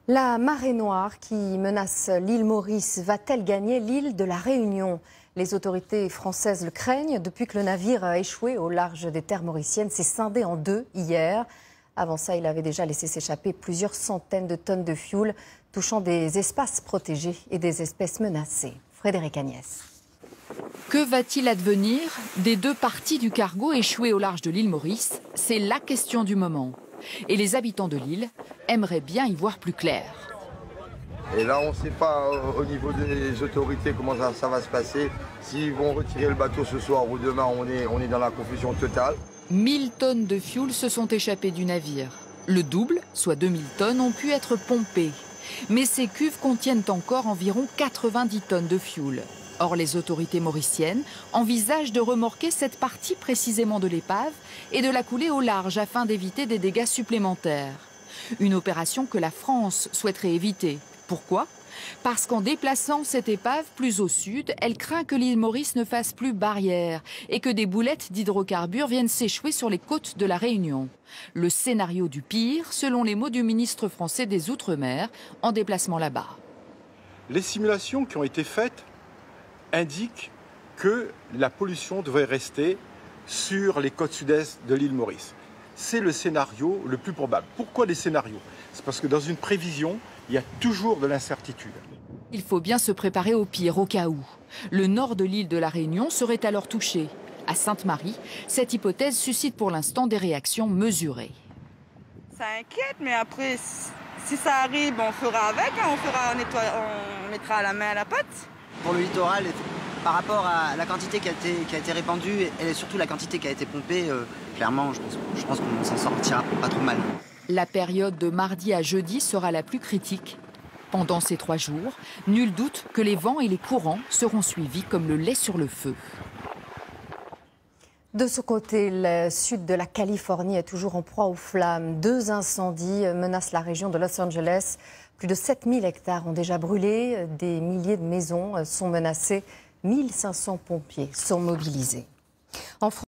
La marée noire qui menace l'île Maurice va-t-elle gagner l'île de la Réunion? Les autorités françaises le craignent depuis que le navire a échoué au large des terres mauriciennes, s'est scindé en deux hier. Avant ça, il avait déjà laissé s'échapper plusieurs centaines de tonnes de fioul, touchant des espaces protégés et des espèces menacées. Frédéric Agnès. Que va-t-il advenir des deux parties du cargo échoué au large de l'île Maurice? C'est la question du moment. Et les habitants de l'île aimeraient bien y voir plus clair. Et là, on ne sait pas au niveau des autorités comment ça va se passer. S'ils vont retirer le bateau ce soir ou demain, on est dans la confusion totale. 1000 tonnes de fioul se sont échappées du navire. Le double, soit 2000 tonnes, ont pu être pompées. Mais ces cuves contiennent encore environ 90 tonnes de fioul. Or, les autorités mauriciennes envisagent de remorquer cette partie précisément de l'épave et de la couler au large afin d'éviter des dégâts supplémentaires. Une opération que la France souhaiterait éviter. Pourquoi? Parce qu'en déplaçant cette épave plus au sud, elle craint que l'île Maurice ne fasse plus barrière et que des boulettes d'hydrocarbures viennent s'échouer sur les côtes de la Réunion. Le scénario du pire, selon les mots du ministre français des Outre-mer, en déplacement là-bas. Les simulations qui ont été faites indiquent que la pollution devrait rester sur les côtes sud-est de l'île Maurice. C'est le scénario le plus probable. Pourquoi des scénarios? C'est parce que dans une prévision, il y a toujours de l'incertitude. Il faut bien se préparer au pire, au cas où. Le nord de l'île de la Réunion serait alors touché. À Sainte-Marie, cette hypothèse suscite pour l'instant des réactions mesurées. Ça inquiète, mais après, si ça arrive, on fera avec, hein, on mettra la main à la pâte. Pour le littoral, par rapport à la quantité qui a été répandue et surtout la quantité qui a été pompée, clairement, je pense qu'on s'en sortira pas trop mal. La période de mardi à jeudi sera la plus critique. Pendant ces 3 jours, nul doute que les vents et les courants seront suivis comme le lait sur le feu. De ce côté, le sud de la Californie est toujours en proie aux flammes. 2 incendies menacent la région de Los Angeles. Plus de 7000 hectares ont déjà brûlé. Des milliers de maisons sont menacées. 1500 pompiers sont mobilisés. En